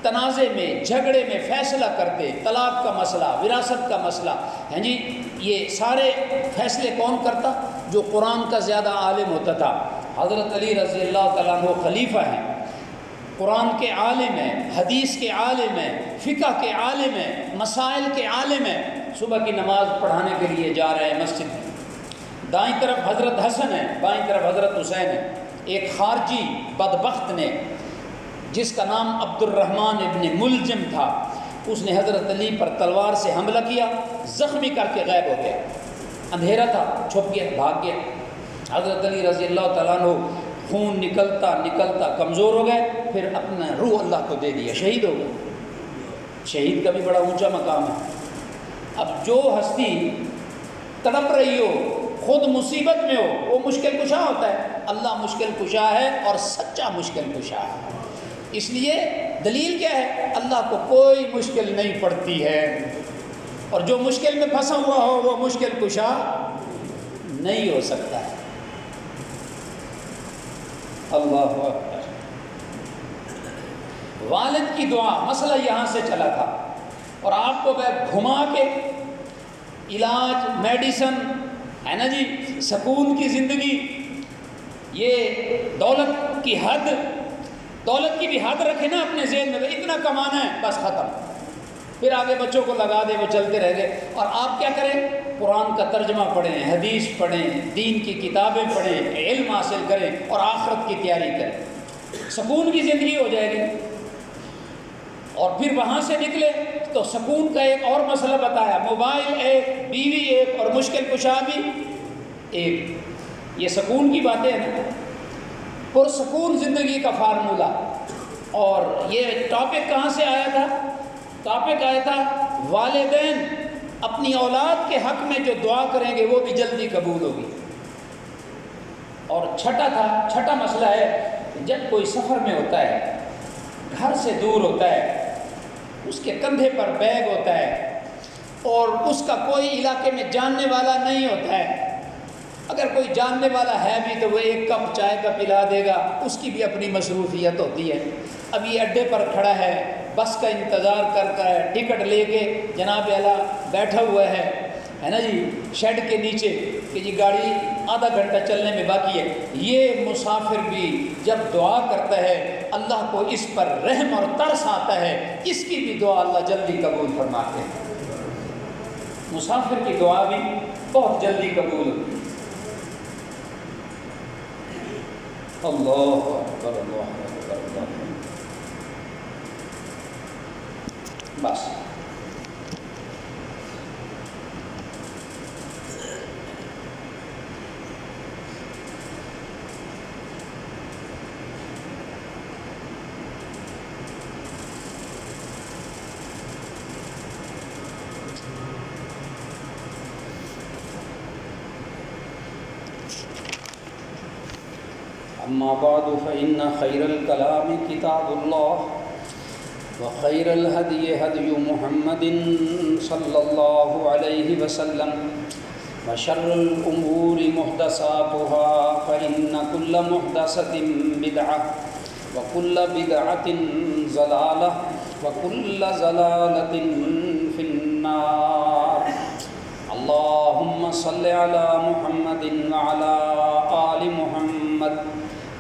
تنازع میں جھگڑے میں فیصلہ کرتے، طلاق کا مسئلہ، وراثت کا مسئلہ. ہیں جی، یہ سارے فیصلے کون کرتا؟ جو قرآن کا زیادہ عالم ہوتا تھا. حضرت علی رضی اللہ تعالیٰ عنہ خلیفہ ہیں، قرآن کے عالم ہیں، حدیث کے عالم ہیں، فقہ کے عالم ہیں، مسائل کے عالم ہیں. صبح کی نماز پڑھانے کے لیے جا رہے ہیں مسجد میں. دائیں طرف حضرت حسن ہے، بائیں طرف حضرت حسین ہے. ایک خارجی بدبخت نے جس کا نام عبد الرحمن ابن ملجم تھا، اس نے حضرت علی پر تلوار سے حملہ کیا، زخمی کر کے غائب ہو گیا. اندھیرا تھا، چھپ گیا، بھاگ گیا. حضرت علی رضی اللہ تعالیٰ عنہ خون نکلتا نکلتا کمزور ہو گئے، پھر اپنا روح اللہ کو دے دیا، شہید ہو گئے. شہید کا بھی بڑا اونچا مقام ہے. اب جو ہستی تڑپ رہی ہو، خود مصیبت میں ہو، وہ مشکل کشا ہوتا ہے. اللہ مشکل کشا ہے اور سچا مشکل کشا ہے. اس لیے دلیل کیا ہے؟ اللہ کو کوئی مشکل نہیں پڑتی ہے، اور جو مشکل میں پھنسا ہوا ہو وہ مشکل کشا نہیں ہو سکتا ہے. اللہ اکبر. والد کی دعا، مسئلہ یہاں سے چلا تھا، اور آپ کو میں گھما کے علاج، میڈیسن ہے نا جی، سکون کی زندگی، یہ دولت کی حد، دولت کی بھی حد رکھے نا اپنے ذہن میں، اتنا کمانا ہے بس ختم. پھر آگے بچوں کو لگا دے، وہ چلتے رہ گئے. اور آپ کیا کریں؟ قرآن کا ترجمہ پڑھیں، حدیث پڑھیں، دین کی کتابیں پڑھیں، علم حاصل کریں اور آخرت کی تیاری کریں. سکون کی زندگی ہو جائے گی. اور پھر وہاں سے نکلے تو سکون کا ایک اور مسئلہ بتایا، موبائل ایک، بیوی ایک، اور مشکل کشا بھی ایک. یہ سکون کی باتیں ہیں نا، پرسکون زندگی کا فارمولہ. اور یہ ٹاپک کہاں سے آیا تھا؟ ٹاپک آیا تھا والدین اپنی اولاد کے حق میں جو دعا کریں گے وہ بھی جلدی قبول ہوگی۔ اور چھٹا مسئلہ ہے، جب کوئی سفر میں ہوتا ہے، گھر سے دور ہوتا ہے، اس کے کندھے پر بیگ ہوتا ہے اور اس کا کوئی علاقے میں جاننے والا نہیں ہوتا ہے، اگر کوئی جاننے والا ہے بھی تو وہ ایک کپ چائے کا پلا دے گا، اس کی بھی اپنی مصروفیت ہوتی ہے۔ اب یہ اڈے پر کھڑا ہے، بس کا انتظار کرتا ہے، ٹکٹ لے کے جناب اعلیٰ بیٹھا ہوا ہے نا جی، شیڈ کے نیچے کہ جی گاڑی آدھا گھنٹہ چلنے میں باقی ہے۔ یہ مسافر بھی جب دعا کرتا ہے اللہ کو اس پر رحم اور ترس آتا ہے، اس کی بھی دعا اللہ جلدی قبول فرماتے ہیں۔ مسافر کی دعا بھی بہت جلدی قبول ہوتی ہے۔ اللہ اکبر اللہ اکبر اللہ اکبر۔ بس أما بعد فإن خير الكلام كتاب الله وخير الهدي هدي محمد صلى الله عليه وسلم وشر الأمور محدثاتها فإن كل محدثة بدعة وكل بدعة ضلالة وكل ضلالة في النار۔ اللهم صل على محمد وعلى آل محمد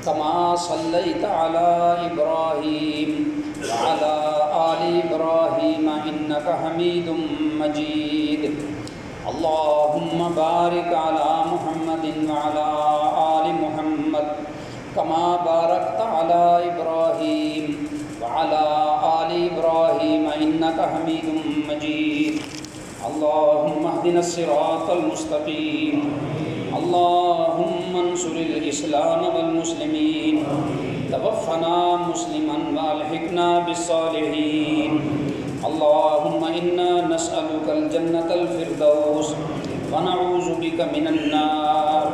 كما صليت على إبراهيم وعلى آل إبراهيم إنك حميد مجيد۔ اللهم بارك على محمد وعلى آل محمد كما باركت على إبراهيم وعلى آل إبراهيم إنك حميد مجيد۔ اللهم اهدنا الصراط المستقيم، اللهم انصر الإسلام والمسلمين، توفنا مسلما والحقنا بالصالحين۔ اللهم إنا نسألك الجنة الفردوس ونعوذ بك من النار،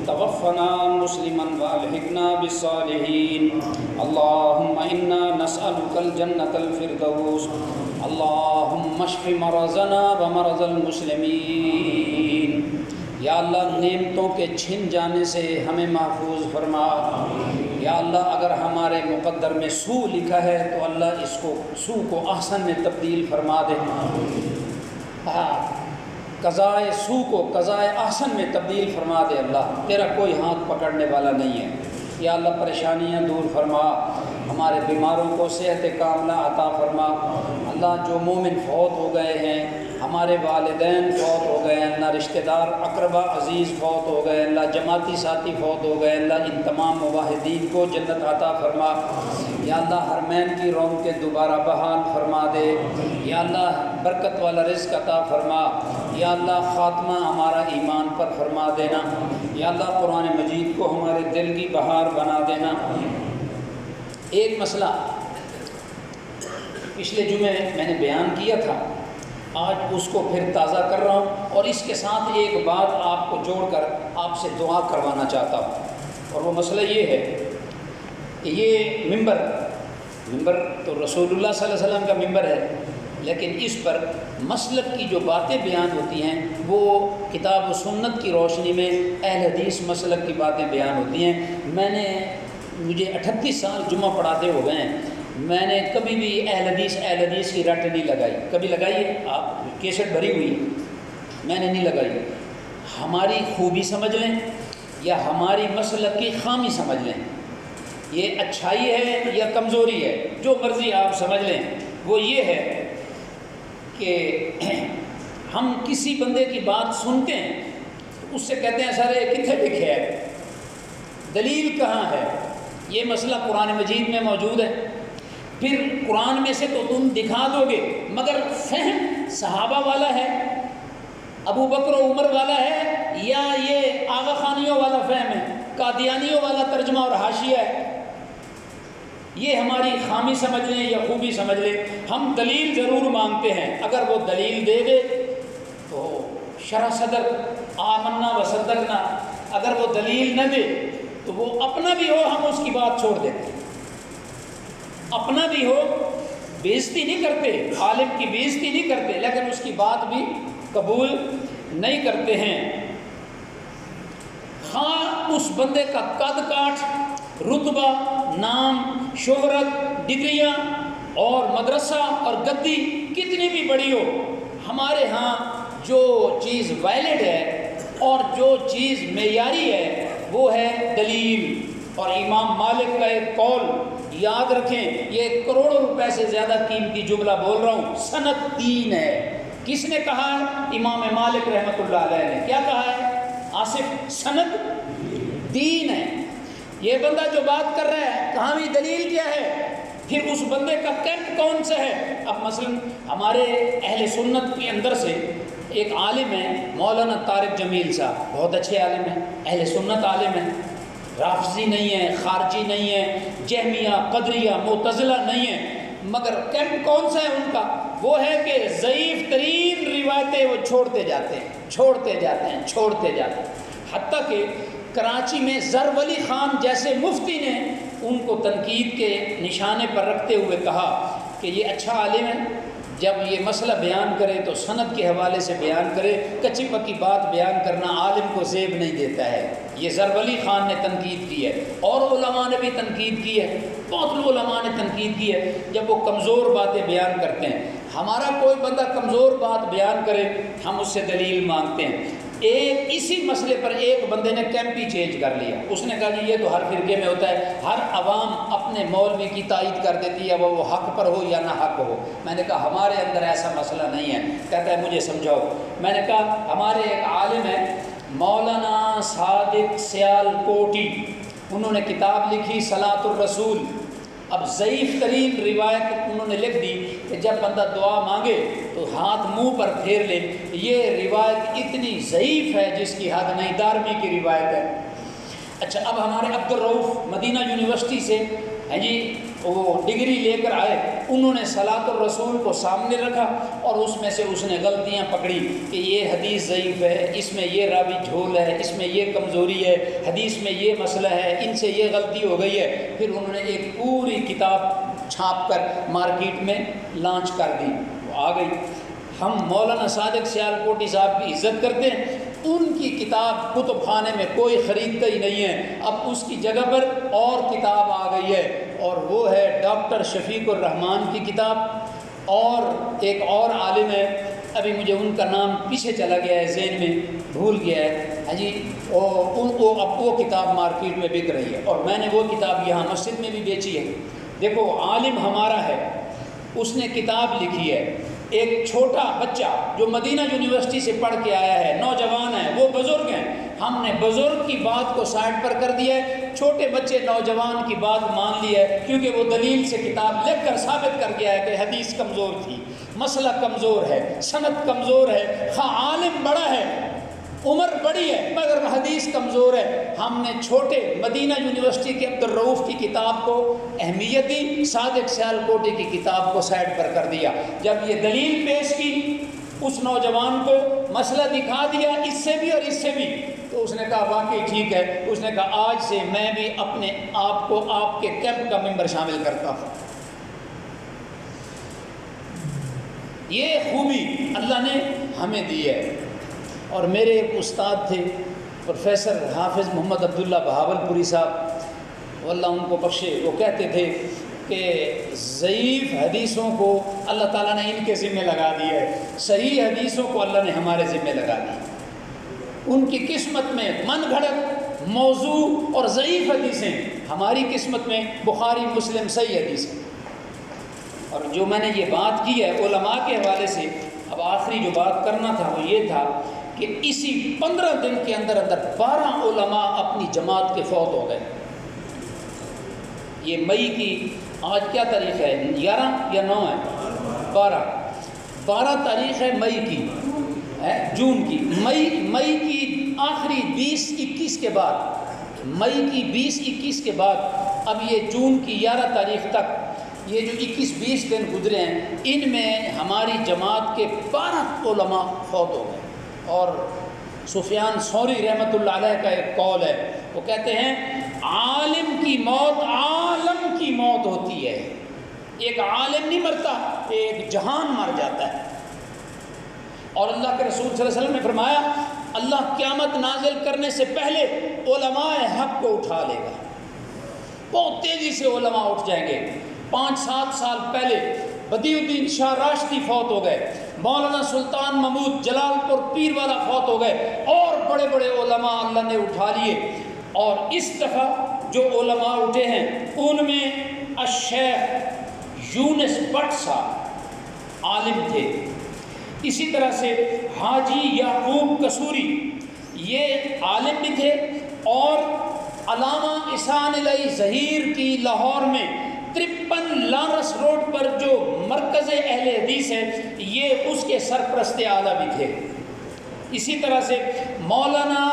توفنا مسلما والحقنا بالصالحين۔ اللهم إنا نسألك الجنة الفردوس، اللهم اشف مرضنا ومرض المسلمین۔ یا اللہ نعمتوں کے چھن جانے سے ہمیں محفوظ فرما۔ یا اللہ اگر ہمارے مقدر میں سوء لکھا ہے تو اللہ اس کو سوء کو احسن میں تبدیل فرما دے۔ قضائے سوء کو قضائے احسن میں تبدیل فرما دے۔ اللہ تیرا کوئی ہاتھ پکڑنے والا نہیں ہے۔ یا اللہ پریشانیاں دور فرما، ہمارے بیماروں کو صحت کاملہ عطا فرما۔ اللہ جو مومن فوت ہو گئے ہیں، ہمارے والدین فوت ہو گئے ہیں، اللہ رشتہ دار اقربا عزیز فوت ہو گئے، اللہ جماعتی ساتھی فوت ہو گئے، اللہ ان تمام موحدین کو جنت عطا فرما۔ یا اللہ حرمین کی رونقیں دوبارہ بحال فرما دے۔ یا اللہ برکت والا رزق عطا فرما۔ یا اللہ خاتمہ ہمارا ایمان پر فرما دینا۔ یا اللہ قرآن مجید کو ہمارے دل کی بہار بنا دینا۔ ایک مسئلہ پچھلے جمعے میں نے بیان کیا تھا، آج اس کو پھر تازہ کر رہا ہوں، اور اس کے ساتھ ایک بات آپ کو جوڑ کر آپ سے دعا کروانا چاہتا ہوں۔ اور وہ مسئلہ یہ ہے کہ یہ ممبر تو رسول اللہ صلی اللہ علیہ وسلم کا ممبر ہے، لیکن اس پر مسلک کی جو باتیں بیان ہوتی ہیں وہ کتاب و سنت کی روشنی میں اہل حدیث مسلک کی باتیں بیان ہوتی ہیں۔ مجھے 38 سال جمعہ پڑھاتے ہو گئے ہیں، میں نے کبھی بھی اہل حدیث کی رٹ نہیں لگائی۔ کبھی لگائی ہے آپ؟ کیسٹ بھری ہوئی ہے، میں نے نہیں لگائی۔ ہماری خوبی سمجھ لیں یا ہماری مسلک کی خامی سمجھ لیں، یہ اچھائی ہے یا کمزوری ہے، جو مرضی آپ سمجھ لیں۔ وہ یہ ہے کہ ہم کسی بندے کی بات سنتے ہیں تو اس سے کہتے ہیں سر یہ کتنے لکھے ہے، دلیل کہاں ہے؟ یہ مسئلہ قرآن مجید میں موجود ہے۔ پھر قرآن میں سے تو تم دکھا دو گے، مگر فہم صحابہ والا ہے، ابو بکر و عمر والا ہے، یا یہ آغا خانیوں والا فہم ہے، قادیانیوں والا ترجمہ اور حاشیہ ہے؟ یہ ہماری خامی سمجھ لیں یا خوبی سمجھ لیں، ہم دلیل ضرور مانگتے ہیں، اگر وہ دلیل دے دے تو شرح صدر آمنا و صدقنا، اگر وہ دلیل نہ دے تو وہ اپنا بھی ہو ہم اس کی بات چھوڑ دیتے ہیں، اپنا بھی ہو بےزتی نہیں کرتے، عالم کی بےزتی نہیں کرتے، لیکن اس کی بات بھی قبول نہیں کرتے ہیں، خواہ اس بندے کا قد کاٹ، رتبہ، نام، شہرت، ڈگریاں اور مدرسہ اور گدی کتنی بھی بڑی ہو۔ ہمارے ہاں جو چیز ویلڈ ہے اور جو چیز معیاری ہے وہ ہے دلیل، اور امام مالک کا ایک قول یاد رکھیں، یہ کروڑوں روپے سے زیادہ قیمتی جملہ بول رہا ہوں، سند دین ہے۔ کس نے کہا ہے؟ امام مالک رحمۃ اللہ علیہ نے۔ کیا کہا ہے آصف؟ سند دین ہے۔ یہ بندہ جو بات کر رہا ہے کہاں بھی دلیل کیا ہے؟ پھر اس بندے کا کیمپ کون سا ہے؟ اب مثلا ہمارے اہل سنت کے اندر سے ایک عالم ہے مولانا طارق جمیل صاحب، بہت اچھے عالم ہیں، اہل سنت عالم ہیں، رافضی نہیں ہے، خارجی نہیں ہے، جہمیہ، قدریہ، معتزلہ نہیں ہے، مگر کیمپ کون سا ہے ان کا؟ وہ ہے کہ ضعیف ترین روایتیں وہ چھوڑتے جاتے ہیں، حتیٰ کہ کراچی میں ظر ولی خان جیسے مفتی نے ان کو تنقید کے نشانے پر رکھتے ہوئے کہا کہ یہ اچھا عالم ہے، جب یہ مسئلہ بیان کرے تو سند کے حوالے سے بیان کرے، کچی پکی بات بیان کرنا عالم کو زیب نہیں دیتا ہے۔ یہ ظر ولی خان نے تنقید کی ہے، اور علماء نے بھی تنقید کی ہے، بہت علماء نے تنقید کی ہے جب وہ کمزور باتیں بیان کرتے ہیں۔ ہمارا کوئی بندہ کمزور بات بیان کرے ہم اس سے دلیل مانگتے ہیں۔ ایک اسی مسئلے پر ایک بندے نے کیمپ ہی چینج کر لیا، اس نے کہا جی یہ تو ہر فرقے میں ہوتا ہے، ہر عوام اپنے مولوی کی تائید کر دیتی ہے، وہ حق پر ہو یا نہ حق ہو۔ میں نے کہا ہمارے اندر ایسا مسئلہ نہیں ہے۔ کہتا ہے مجھے سمجھاؤ۔ میں نے کہا ہمارے ایک عالم ہے مولانا صادق سیال کوٹی، انہوں نے کتاب لکھی صلاۃ الرسول۔ اب ضعیف ترین روایت انہوں نے لکھ دی کہ جب بندہ دعا مانگے تو ہاتھ منہ پر پھیر لے، یہ روایت اتنی ضعیف ہے جس کی حد نہیں، دارمی کی روایت ہے۔ اچھا، اب ہمارے عبد الرؤف مدینہ یونیورسٹی سے ہیں جی وہ ڈگری لے کر آئے، انہوں نے صلاۃ الرسول کو سامنے رکھا اور اس میں سے اس نے غلطیاں پکڑی کہ یہ حدیث ضعیف ہے، اس میں یہ راوی جھول ہے، اس میں یہ کمزوری ہے، حدیث میں یہ مسئلہ ہے، ان سے یہ غلطی ہو گئی ہے۔ پھر انہوں نے ایک پوری کتاب چھاپ کر مارکیٹ میں لانچ کر دی، وہ آ گئی۔ ہم مولانا صادق سیال کوٹی صاحب کی عزت کرتے ہیں، ان کی کتاب کتب خانے میں کوئی خریدتا ہی نہیں ہے، اب اس کی جگہ پر اور کتاب آ گئی ہے، اور وہ ہے ڈاکٹر شفیق الرحمان کی کتاب، اور ایک اور عالم ہے، ابھی مجھے ان کا نام پیچھے چلا گیا ہے، ذہن میں بھول گیا ہے، ہاں جی، اب وہ کتاب مارکیٹ میں بک رہی ہے، اور میں نے وہ کتاب یہاں مسجد میں بھی بیچی ہے۔ دیکھو عالم ہمارا ہے، اس نے کتاب لکھی ہے، ایک چھوٹا بچہ جو مدینہ یونیورسٹی سے پڑھ کے آیا ہے، نوجوان ہے، وہ بزرگ ہیں، ہم نے بزرگ کی بات کو سائڈ پر کر دیا ہے، چھوٹے بچے نوجوان کی بات مان لی ہے، کیونکہ وہ دلیل سے کتاب لکھ کر ثابت کر گیا ہے کہ حدیث کمزور تھی، مسئلہ کمزور ہے، سند کمزور ہے، خواہ عالم بڑا ہے، عمر بڑی ہے، مگر حدیث کمزور ہے۔ ہم نے چھوٹے مدینہ یونیورسٹی کے عبد الرؤف کی کتاب کو اہمیت دی، صادق سیال کوٹی کی کتاب کو سائڈ پر کر دیا۔ جب یہ دلیل پیش کی اس نوجوان کو، مسئلہ دکھا دیا اس سے بھی اور اس سے بھی، تو اس نے کہا واقعی ٹھیک ہے، اس نے کہا آج سے میں بھی اپنے آپ کو آپ کے کیمپ کا ممبر شامل کرتا ہوں۔ یہ خوبی اللہ نے ہمیں دی ہے۔ اور میرے ایک استاد تھے پروفیسر حافظ محمد عبداللہ بہاول پوری صاحب، واللہ ان کو بخشے، وہ کہتے تھے کہ ضعیف حدیثوں کو اللہ تعالیٰ نے ان کے ذمہ لگا دی ہے، صحیح حدیثوں کو اللہ نے ہمارے ذمہ لگا دی۔ ان کی قسمت میں من گھڑت موضوع اور ضعیف حدیثیں، ہماری قسمت میں بخاری مسلم صحیح حدیثیں۔ اور جو میں نے یہ بات کی ہے علماء کے حوالے سے، اب آخری جو بات کرنا تھا وہ یہ تھا کہ اسی 15 دن کے اندر 12 علماء اپنی جماعت کے فوت ہو گئے۔ یہ مئی کی آج کیا تاریخ ہے، 11 یا 9 ہے، 12 تاریخ ہے مئی کی، جون کی، مئی کی آخری 20-21 کے بعد مئی کی 20-21 کے بعد اب یہ جون کی 11 تاریخ تک یہ جو 21-20 دن گزرے ہیں، ان میں ہماری جماعت کے 12 علماء فوت ہو گئے. اور سفیان ثوری رحمۃ اللہ علیہ کا ایک قول ہے، وہ کہتے ہیں عالم کی موت عالم کی موت ہوتی ہے. ایک عالم نہیں مرتا، ایک جہان مر جاتا ہے. اور اللہ کے رسول صلی اللہ علیہ وسلم نے فرمایا اللہ قیامت نازل کرنے سے پہلے علماء حق کو اٹھا لے گا. بہت تیزی سے علماء اٹھ جائیں گے. 5-7 سال پہلے بدیع الدین شاہ راشدی فوت ہو گئے، مولانا سلطان محمود جلال پور پیر والا فوت ہو گئے، اور بڑے بڑے علماء اللہ نے اٹھا لیے. اور اس دفعہ جو علماء اٹھے ہیں ان میں الشیخ یونس بٹ صاحب عالم تھے. اسی طرح سے حاجی یعقوب قصوری یہ عالم بھی تھے، اور علامہ احسان علی ظہیر کی لاہور میں 53 لارنس روڈ پر جو مرکز اہل حدیث ہے یہ اس کے سرپرست اعلیٰ بھی تھے. اسی طرح سے مولانا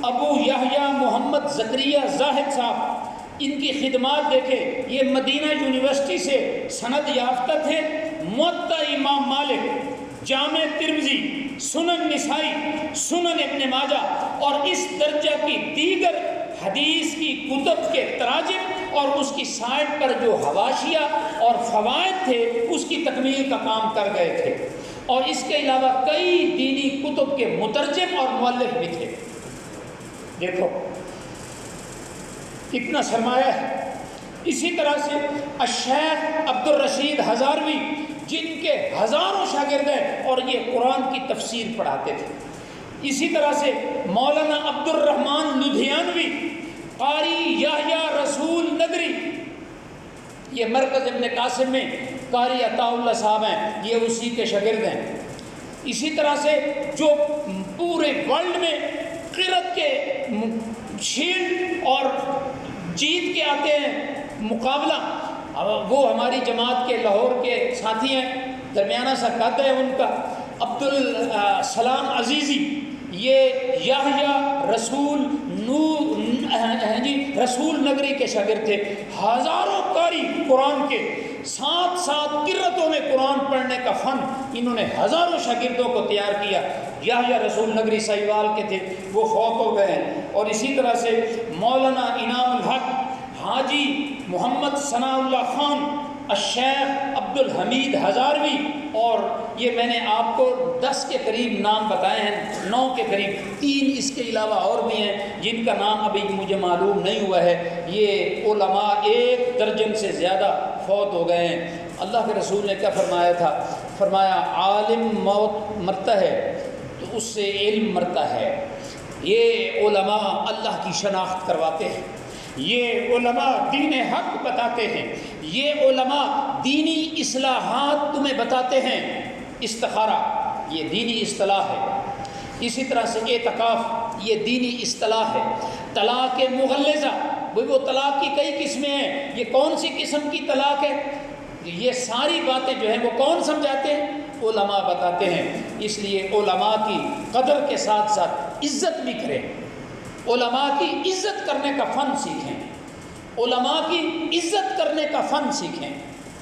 ابو یحییٰ محمد زکریا زاہد صاحب، ان کی خدمات دیکھیں، یہ مدینہ یونیورسٹی سے سند یافتہ تھے. موطا امام مالک، جامع ترمذی، سنن نسائی، سنن ابن ماجہ اور اس درجہ کی دیگر حدیث کی کتب کے تراجم اور اس کی سائٹ پر جو حواشیہ اور فوائد تھے اس کی تکمیل کا کام کر گئے تھے. اور اس کے علاوہ کئی دینی کتب کے مترجم اور مؤلف بھی تھے. دیکھو کتنا سرمایہ ہے. اسی طرح سے الشیخ عبد الرشید ہزاروی، جن کے ہزاروں شاگرد ہیں اور یہ قرآن کی تفسیر پڑھاتے تھے. اسی طرح سے مولانا عبد الرحمن لدھیانوی، قاری یحییٰ رسول نگری، یہ مرکز ابن قاسم میں قاری عطا اللہ صاحب ہیں، یہ اسی کے شاگرد ہیں. اسی طرح سے جو پورے ورلڈ میں قرت کے شیلڈ اور جیت کے آتے ہیں مقابلہ، وہ ہماری جماعت کے لاہور کے ساتھی ہیں، درمیانہ سا قد ہے ان کا، عبدالسلام عزیزی، یہ یحییٰ رسول نگری کے شاگرد تھے. ہزاروں قاری قرآن کے، 7 قرتوں میں قرآن پڑھنے کا فن انہوں نے ہزاروں شاگردوں کو تیار کیا. یحییٰ رسول نگری سہیوال کے تھے، وہ فوت ہو گئے ہیں. اور اسی طرح سے مولانا انعام الحق، حاجی محمد ثناء اللہ خان، الشیخ عبد الحمید ہزاروی، اور یہ میں نے آپ کو 10 کے قریب نام بتائے ہیں، 9 کے قریب. 3 اس کے علاوہ اور بھی ہیں جن کا نام ابھی مجھے معلوم نہیں ہوا ہے. یہ علماء 1 درجن سے زیادہ فوت ہو گئے ہیں. اللہ کے رسول نے کیا فرمایا تھا؟ فرمایا عالم موت مرتا ہے تو اس سے علم مرتا ہے. یہ علماء اللہ کی شناخت کرواتے ہیں، یہ علماء دین حق بتاتے ہیں، یہ علماء دینی اصلاحات تمہیں بتاتے ہیں. استخارہ یہ دینی اصطلاح ہے. اسی طرح سے اعتکاف یہ دینی اصطلاح ہے. طلاق مغلظہ، وہ طلاق کی کئی قسمیں ہیں، یہ کون سی قسم کی طلاق ہے؟ یہ ساری باتیں جو ہیں وہ کون سمجھاتے ہیں؟ علماء بتاتے ہیں. اس لیے علماء کی قدر کے ساتھ ساتھ عزت بھی کریں. علماء کی عزت کرنے کا فن سیکھیں، علماء کی عزت کرنے کا فن سیکھیں.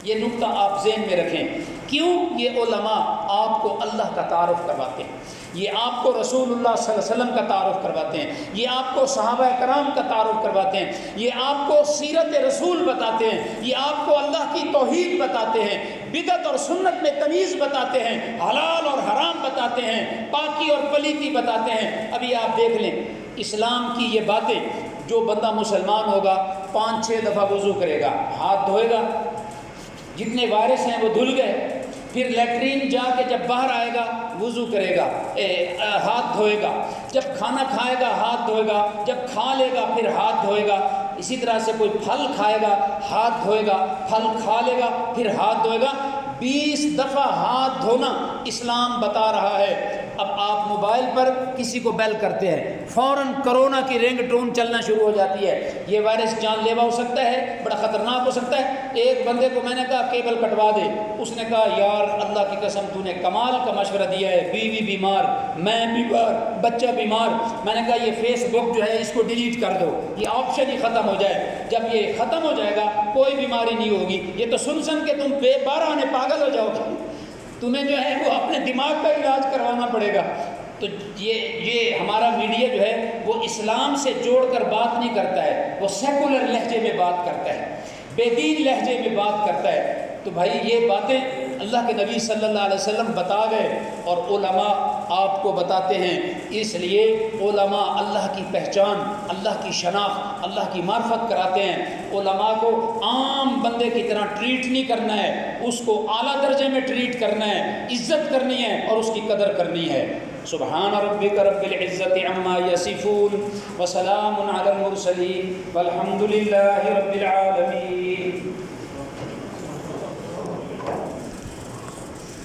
یہ نقطہ آپ ذہن میں رکھیں. کیوں؟ یہ علماء آپ کو اللہ کا تعارف کرواتے ہیں، یہ آپ کو رسول اللہ صلی اللہ علیہ وسلم کا تعارف کرواتے ہیں، یہ آپ کو صحابہ کرام کا تعارف کرواتے ہیں، یہ آپ کو سیرت رسول بتاتے ہیں، یہ آپ کو اللہ کی توحید بتاتے ہیں، بدعت اور سنت میں تمیز بتاتے ہیں، حلال اور حرام بتاتے ہیں، پاکی اور پلیتی بتاتے ہیں. ابھی آپ دیکھ لیں اسلام کی یہ باتیں، جو بندہ مسلمان ہوگا 5-6 دفعہ وضو کرے گا، ہاتھ دھوئے گا، جتنے وائرس ہیں وہ دھل گئے، پھر لیٹرین جا کے جب باہر آئے گا وضو کرے گا، ہاتھ دھوئے گا، جب کھانا کھائے گا ہاتھ دھوئے گا، جب کھا لے گا پھر ہاتھ دھوئے گا. اسی طرح سے کوئی پھل کھائے گا ہاتھ دھوئے گا، پھل کھا لے گا پھر ہاتھ دھوئے گا. 20 دفعہ ہاتھ دھونا اسلام بتا رہا ہے۔ اب آپ موبائل پر کسی کو بیل کرتے ہیں، فوراً کرونا کی رنگ ٹون چلنا شروع ہو جاتی ہے، یہ وائرس جان لیوا ہو سکتا ہے، بڑا خطرناک ہو سکتا ہے۔ ایک بندے کو میں نے کہا کیبل کٹوا دے، اس نے کہا یار اللہ کی قسم تو نے کمال کا مشورہ دیا ہے، بیوی بیمار، میں بیمار، بچہ بیمار، میں نے کہا یہ فیس بک جو ہے اس کو ڈیلیٹ کر دو، یہ آپشن ہی ختم ہو جائے۔ جب یہ ختم ہو جائے گا کوئی بیماری نہیں ہوگی، یہ تو سن کے تم بے بارہ پاگل ہو جاؤ گے، تمہیں جو ہے وہ اپنے دماغ کا علاج کروانا پڑے گا۔ تو یہ ہمارا میڈیا جو ہے وہ اسلام سے جوڑ کر بات نہیں کرتا ہے، وہ سیکولر لہجے میں بات کرتا ہے، بے دین لہجے میں بات کرتا ہے۔ تو بھائی یہ باتیں اللہ کے نبی صلی اللہ علیہ وسلم بتا گئے اور علماء آپ کو بتاتے ہیں، اس لیے علماء اللہ کی پہچان، اللہ کی شناخت، اللہ کی معرفت کراتے ہیں۔ علماء کو عام بندے کی طرح ٹریٹ نہیں کرنا ہے، اس کو اعلیٰ درجے میں ٹریٹ کرنا ہے، عزت کرنی ہے اور اس کی قدر کرنی ہے۔ سبحان ربک رب العزت عما یصفون وسلام علی المرسلین والحمد للہ رب العالمین۔